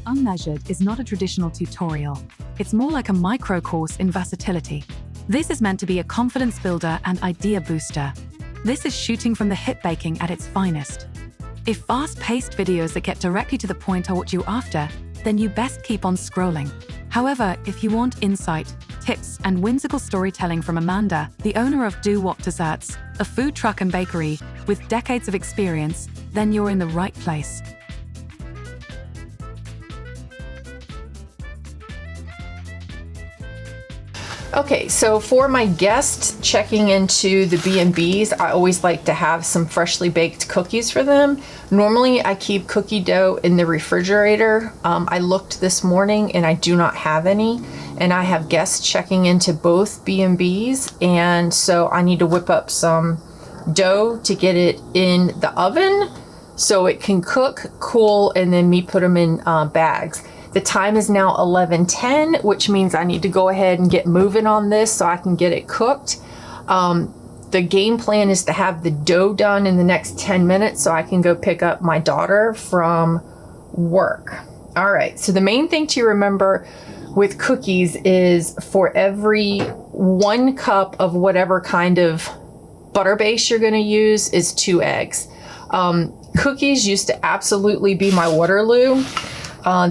Unmeasured is not a traditional tutorial. It's more like a micro course in versatility. This is meant to be a confidence builder and idea booster. This is shooting from the hip baking at its finest. If fast-paced videos that get directly to the point are what you're after, then you best keep on scrolling. However, if you want insight, tips, and whimsical storytelling from Amanda, the owner of Do What Desserts, a food truck and bakery with decades of experience, then you're in the right place. Okay, so for my guests checking into the B&Bs, I always like to have some freshly baked cookies for them. Normally, I keep cookie dough in the refrigerator. I looked this morning and I do not have any. And I have guests checking into both B&Bs, and so I need to whip up some dough to get it in the oven so it can cook, cool, and then me put them in bags. The time is now 11:10, which means I need to go ahead and get moving on this so I can get it cooked. The game plan is to have the dough done in the next 10 minutes so I can go pick up my daughter from work. All right, so the main thing to remember with cookies is for every 1 cup of whatever kind of butter base you're gonna use is 2 eggs. Cookies used to absolutely be my Waterloo.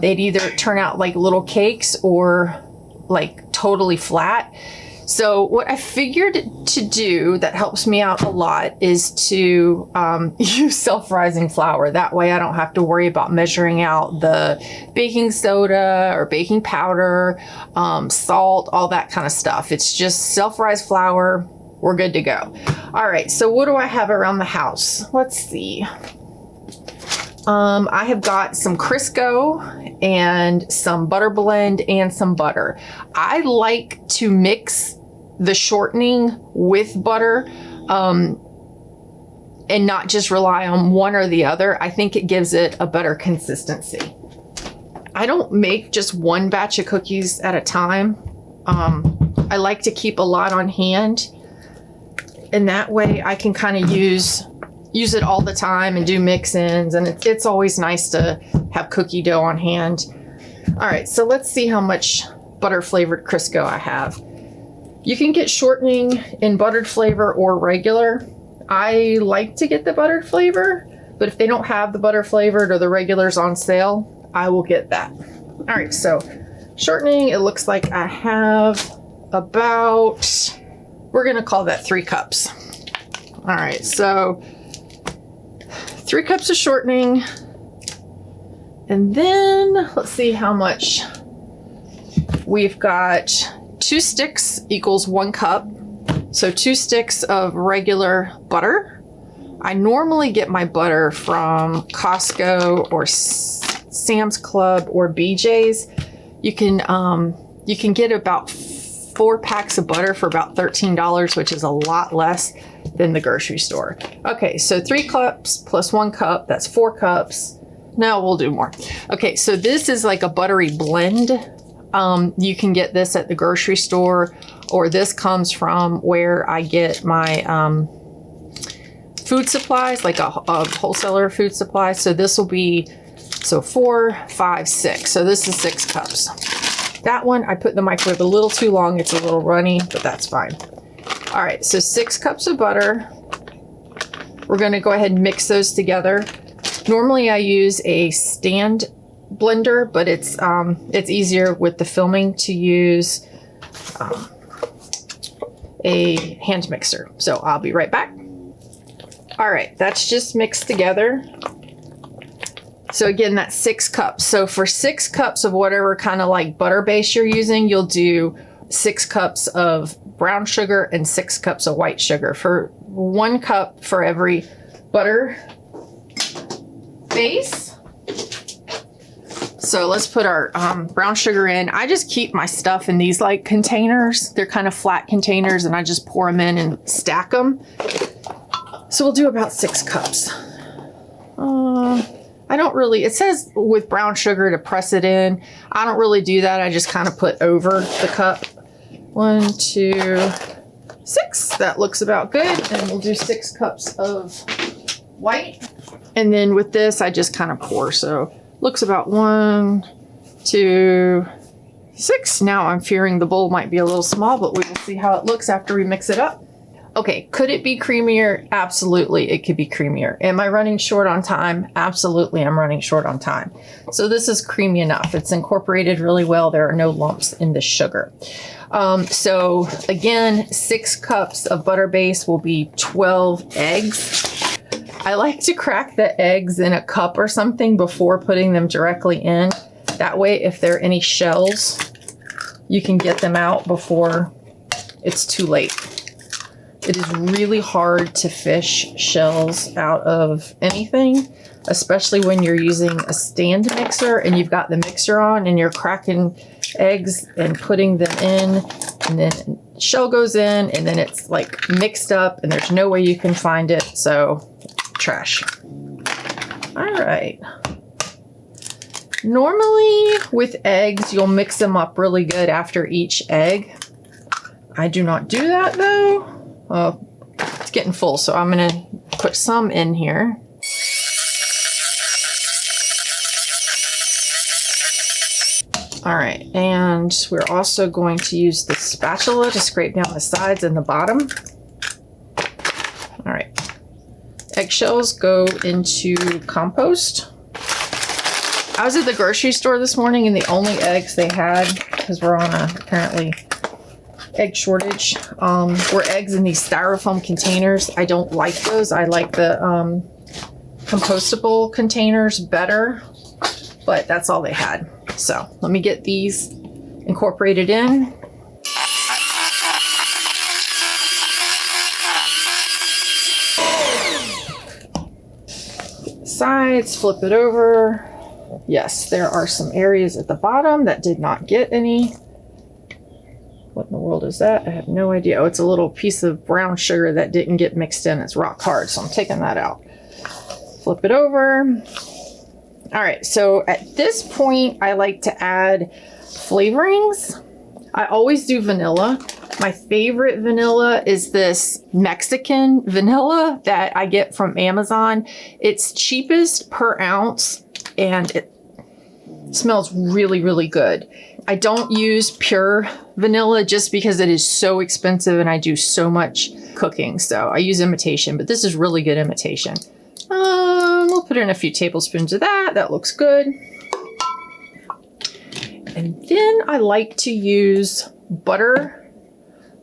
They'd either turn out like little cakes or like totally flat. So what I figured to do that helps me out a lot is to use self-rising flour. That way I don't have to worry about measuring out the baking soda or baking powder, salt, all that kind of stuff. It's just self-rise flour. We're good to go. All right, so what do I have around the house? Let's see. I have got some Crisco and some butter blend and some butter. I like to mix the shortening with butter and not just rely on one or the other. I think it gives it a better consistency. I don't make just one batch of cookies at a time. I like to keep a lot on hand, and that way I can kind of use it all the time and do mix-ins, and it's always nice to have cookie dough on hand. All right, so let's see how much butter flavored Crisco I have. You can get shortening in buttered flavor or regular. I like to get the buttered flavor, but if they don't have the butter flavored or the regulars on sale, I will get that. All right, so shortening, it looks like I have about, we're gonna call that 3 cups. All right, so 3 cups of shortening, and then let's see how much we've got. 2 sticks equals 1 cup, so 2 sticks of regular butter. I normally get my butter from Costco or Sam's Club or BJ's. You can get about 4 packs of butter for about $13, which is a lot less than the grocery store. Okay, so 3 cups plus 1 cup, that's 4 cups. No, we'll do more. Okay, so this is like a buttery blend. You can get this at the grocery store, or this comes from where I get my food supplies, like a wholesaler food supply. So this will be, so 4, 5, 6. So this is 6 cups. That one, I put in the microwave a little too long. It's a little runny, but that's fine. All right, so 6 cups of butter. We're gonna go ahead and mix those together. Normally I use a stand blender, but it's easier with the filming to use a hand mixer. So I'll be right back. All right, that's just mixed together. So again, that's 6 cups. So for 6 cups of whatever kind of like butter base you're using, you'll do 6 cups of brown sugar and 6 cups of white sugar. For 1 cup for every butter base. So let's put our brown sugar in. I just keep my stuff in these like containers. They're kind of flat containers, and I just pour them in and stack them. So we'll do about 6 cups. I don't really, it says with brown sugar to press it in. I don't really do that. I just kind of put over the cup. 1, 2, 6. That looks about good. And we'll do 6 cups of white. And then with this, I just kind of pour. So Looks about 1, 2, 6. Now I'm fearing the bowl might be a little small, but we will see how it looks after we mix it up. Okay, could it be creamier? Absolutely, it could be creamier. Am I running short on time? Absolutely, I'm running short on time. So this is creamy enough. It's incorporated really well. There are no lumps in the sugar. So again, 6 cups of butter base will be 12 eggs. I like to crack the eggs in a cup or something before putting them directly in. That way, if there are any shells, you can get them out before it's too late. It is really hard to fish shells out of anything, especially when you're using a stand mixer and you've got the mixer on and you're cracking eggs and putting them in, and then shell goes in and then it's like mixed up and there's no way you can find it. So trash. All right. Normally with eggs, you'll mix them up really good after each egg. I do not do that though. It's getting full, so I'm gonna put some in here. All right, and we're also going to use the spatula to scrape down the sides and the bottom. All right, eggshells go into compost. I was at the grocery store this morning and the only eggs they had, because we're on a apparently egg shortage, were eggs in these styrofoam containers. I don't like those. I like the compostable containers better, but that's all they had. So let me get these incorporated in. Sides, flip it over. Yes, there are some areas at the bottom that did not get any. What in the world is that? I have no idea. Oh, it's a little piece of brown sugar that didn't get mixed in. It's rock hard, so I'm taking that out. Flip it over. All right, so at this point, I like to add flavorings. I always do vanilla. My favorite vanilla is this Mexican vanilla that I get from Amazon. It's cheapest per ounce, and it smells really, really good. I don't use pure vanilla just because it is so expensive and I do so much cooking. So I use imitation, but this is really good imitation. We'll put in a few tablespoons of that. That looks good. And then I like to use butter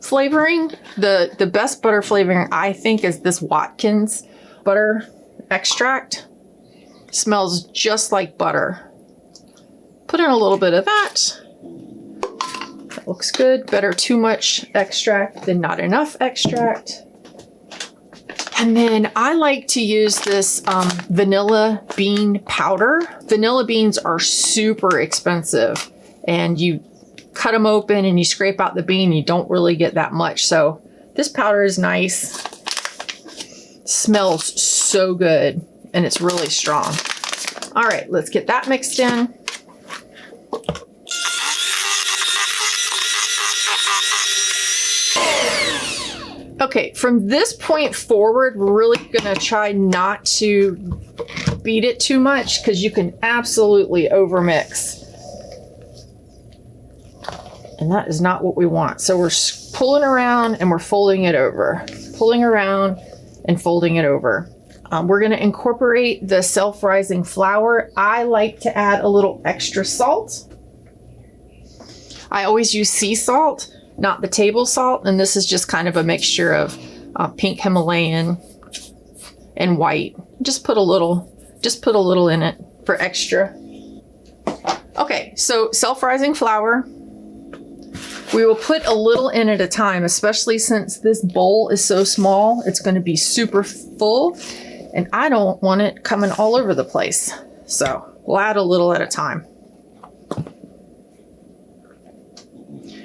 flavoring. The best butter flavoring I think is this Watkins butter extract. Smells just like butter. Put in a little bit of that. That looks good. Better too much extract than not enough extract. And then I like to use this vanilla bean powder. Vanilla beans are super expensive, and you cut them open and you scrape out the bean. You don't really get that much. So this powder is nice. Smells so good, and it's really strong. All right, let's get that mixed in. Okay, from this point forward, we're really gonna try not to beat it too much because you can absolutely overmix. And that is not what we want. So we're pulling around and we're folding it over. Pulling around and folding it over. We're gonna incorporate the self-rising flour. I like to add a little extra salt. I always use sea salt, not the table salt, and this is just kind of a mixture of pink Himalayan and white. Just put a little in it for extra. Okay, so self-rising flour. We will put a little in at a time, especially since this bowl is so small. It's going to be super full, and I don't want it coming all over the place. So we'll add a little at a time.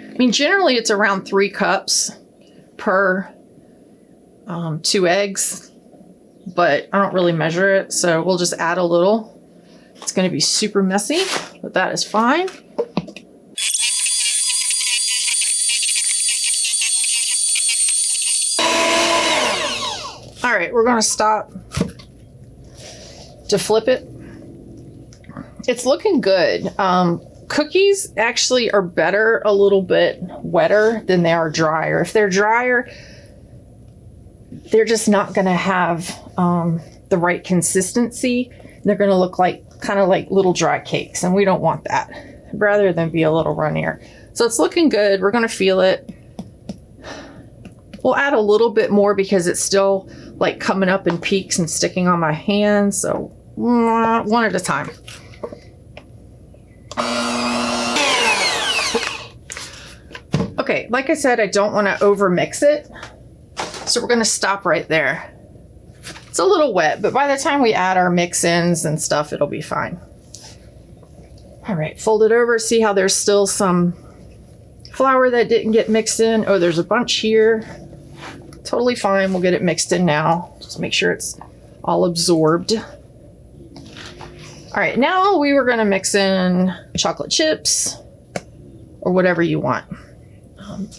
I mean, generally it's around 3 cups per 2 eggs, but I don't really measure it, so we'll just add a little. It's going to be super messy, but that is fine. All right, we're going to stop to flip it. It's looking good. Cookies actually are better a little bit wetter than they are drier. If they're drier, they're just not going to have the right consistency. They're going to look like kind of like little dry cakes, and we don't want that. Rather than be a little runnier. So it's looking good. We're going to feel it. We'll add a little bit more because it's still like coming up in peaks and sticking on my hands. So one at a time. Okay, like I said, I don't want to over mix it. So we're going to stop right there. It's a little wet, but by the time we add our mix-ins and stuff, it'll be fine. All right, fold it over. See how there's still some flour that didn't get mixed in. Oh, there's a bunch here. Totally fine. We'll get it mixed in now. Just make sure it's all absorbed. All right, now we were going to mix in chocolate chips or whatever you want.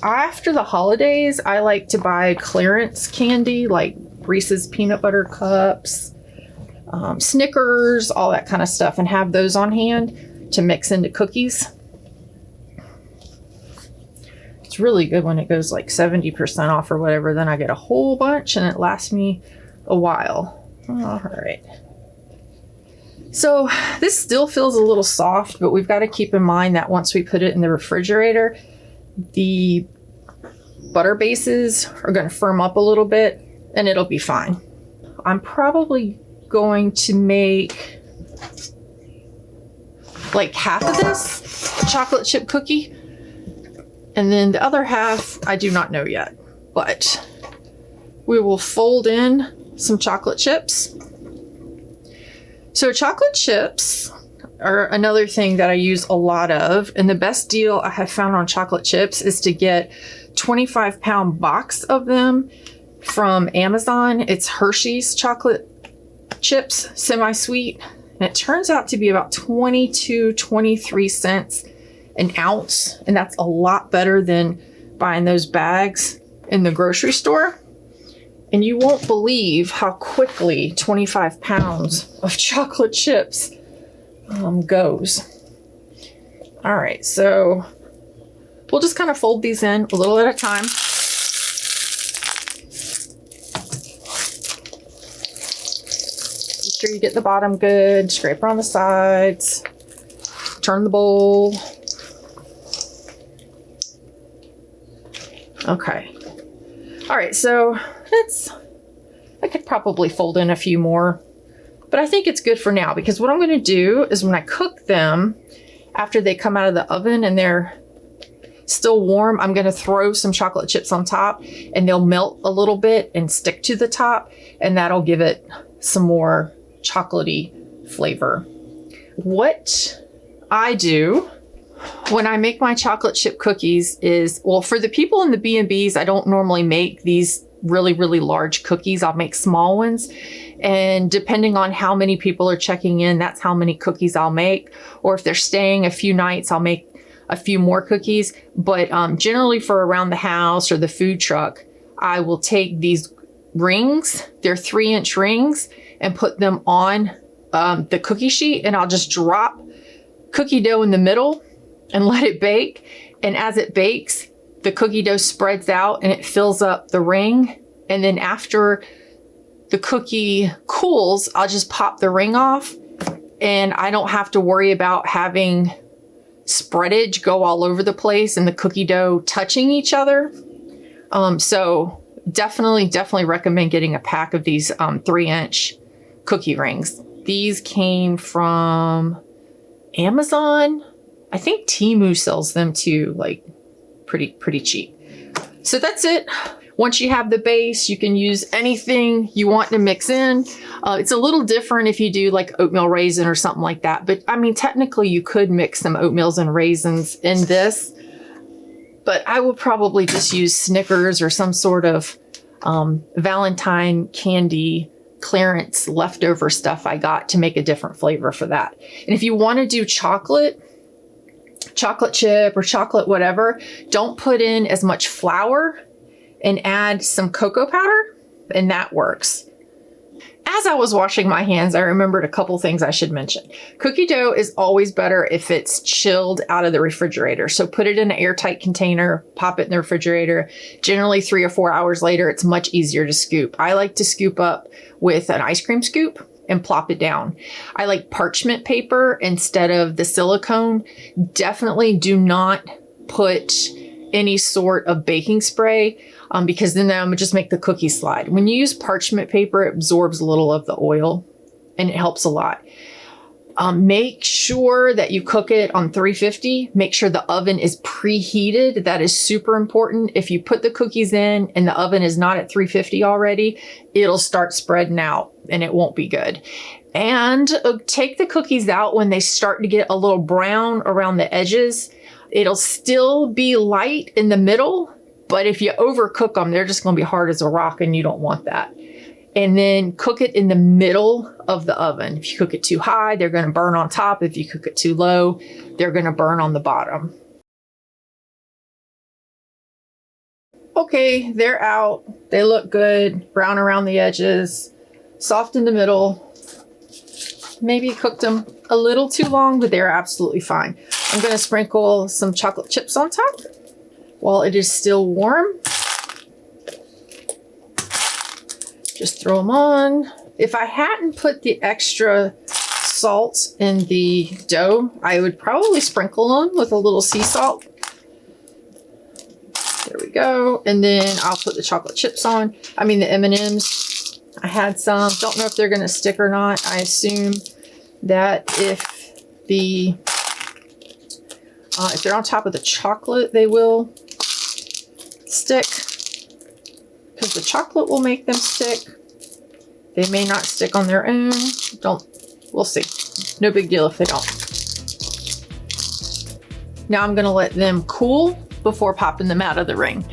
After the holidays, I like to buy clearance candy like Reese's peanut butter cups, Snickers, all that kind of stuff, and have those on hand to mix into cookies. It's really good when it goes like 70% off or whatever. Then I get a whole bunch and it lasts me a while. All right. So this still feels a little soft, but we've got to keep in mind that once we put it in the refrigerator, the butter bases are going to firm up a little bit and it'll be fine. I'm probably going to make like half of this chocolate chip cookie, and then the other half I do not know yet, but we will fold in some chocolate chips. So chocolate chips are another thing that I use a lot of, and the best deal I have found on chocolate chips is to get 25-pound box of them from Amazon. It's Hershey's chocolate chips, semi-sweet, and it turns out to be about 23 cents an ounce, and that's a lot better than buying those bags in the grocery store. And you won't believe how quickly 25 pounds of chocolate chips goes. All right, so we'll just kind of fold these in a little at a time. Make sure you get the bottom good, scrape around the sides, turn the bowl. Okay. All right, so I could probably fold in a few more, but I think it's good for now because what I'm going to do is when I cook them, after they come out of the oven and they're still warm, I'm going to throw some chocolate chips on top and they'll melt a little bit and stick to the top, and that'll give it some more chocolatey flavor. What I do when I make my chocolate chip cookies is, well, for the people in the B&Bs, I don't normally make these really, really large cookies. I'll make small ones. And depending on how many people are checking in, that's how many cookies I'll make. Or if they're staying a few nights, I'll make a few more cookies. But generally for around the house or the food truck, I will take these rings, they're 3-inch rings, and put them on the cookie sheet. And I'll just drop cookie dough in the middle and let it bake. And as it bakes, the cookie dough spreads out and it fills up the ring. And then after the cookie cools, I'll just pop the ring off, and I don't have to worry about having spreadage go all over the place and the cookie dough touching each other. So definitely recommend getting a pack of these 3-inch cookie rings. These came from Amazon. I think Temu sells them too, like pretty cheap. So that's it. Once you have the base, you can use anything you want to mix in. It's a little different if you do like oatmeal raisin or something like that. But I mean, technically you could mix some oatmeals and raisins in this, but I would probably just use Snickers or some sort of Valentine candy clearance leftover stuff I got to make a different flavor for that. And if you want to do chocolate chip or chocolate whatever, don't put in as much flour and add some cocoa powder, and that works. As I was washing my hands, I remembered a couple things I should mention. Cookie dough is always better if it's chilled out of the refrigerator. So put it in an airtight container, pop it in the refrigerator. Generally 3 or 4 hours later, it's much easier to scoop. I like to scoop up with an ice cream scoop and plop it down. I like parchment paper instead of the silicone. Definitely do not put any sort of baking spray because then that would just make the cookies slide. When you use parchment paper, it absorbs a little of the oil and it helps a lot. Make sure that you cook it on 350. Make sure the oven is preheated. That is super important. If you put the cookies in and the oven is not at 350 already, it'll start spreading out and it won't be good. And take the cookies out when they start to get a little brown around the edges. It'll still be light in the middle, but if you overcook them, they're just going to be hard as a rock and you don't want that. And then cook it in the middle of the oven. If you cook it too high, they're going to burn on top. If you cook it too low, they're going to burn on the bottom. Okay, they're out. They look good. Brown around the edges, soft in the middle. Maybe cooked them a little too long, but they're absolutely fine. I'm going to sprinkle some chocolate chips on top while it is still warm. Just throw them on. If I hadn't put the extra salt in the dough, I would probably sprinkle them with a little sea salt. There we go. And then I'll put the chocolate chips on. I mean the M&Ms. I had some. Don't know if they're going to stick or not. I assume that if they're on top of the chocolate, they will stick. Because the chocolate will make them stick. They may not stick on their own. We'll see. No big deal if they don't. Now I'm going to let them cool before popping them out of the ring.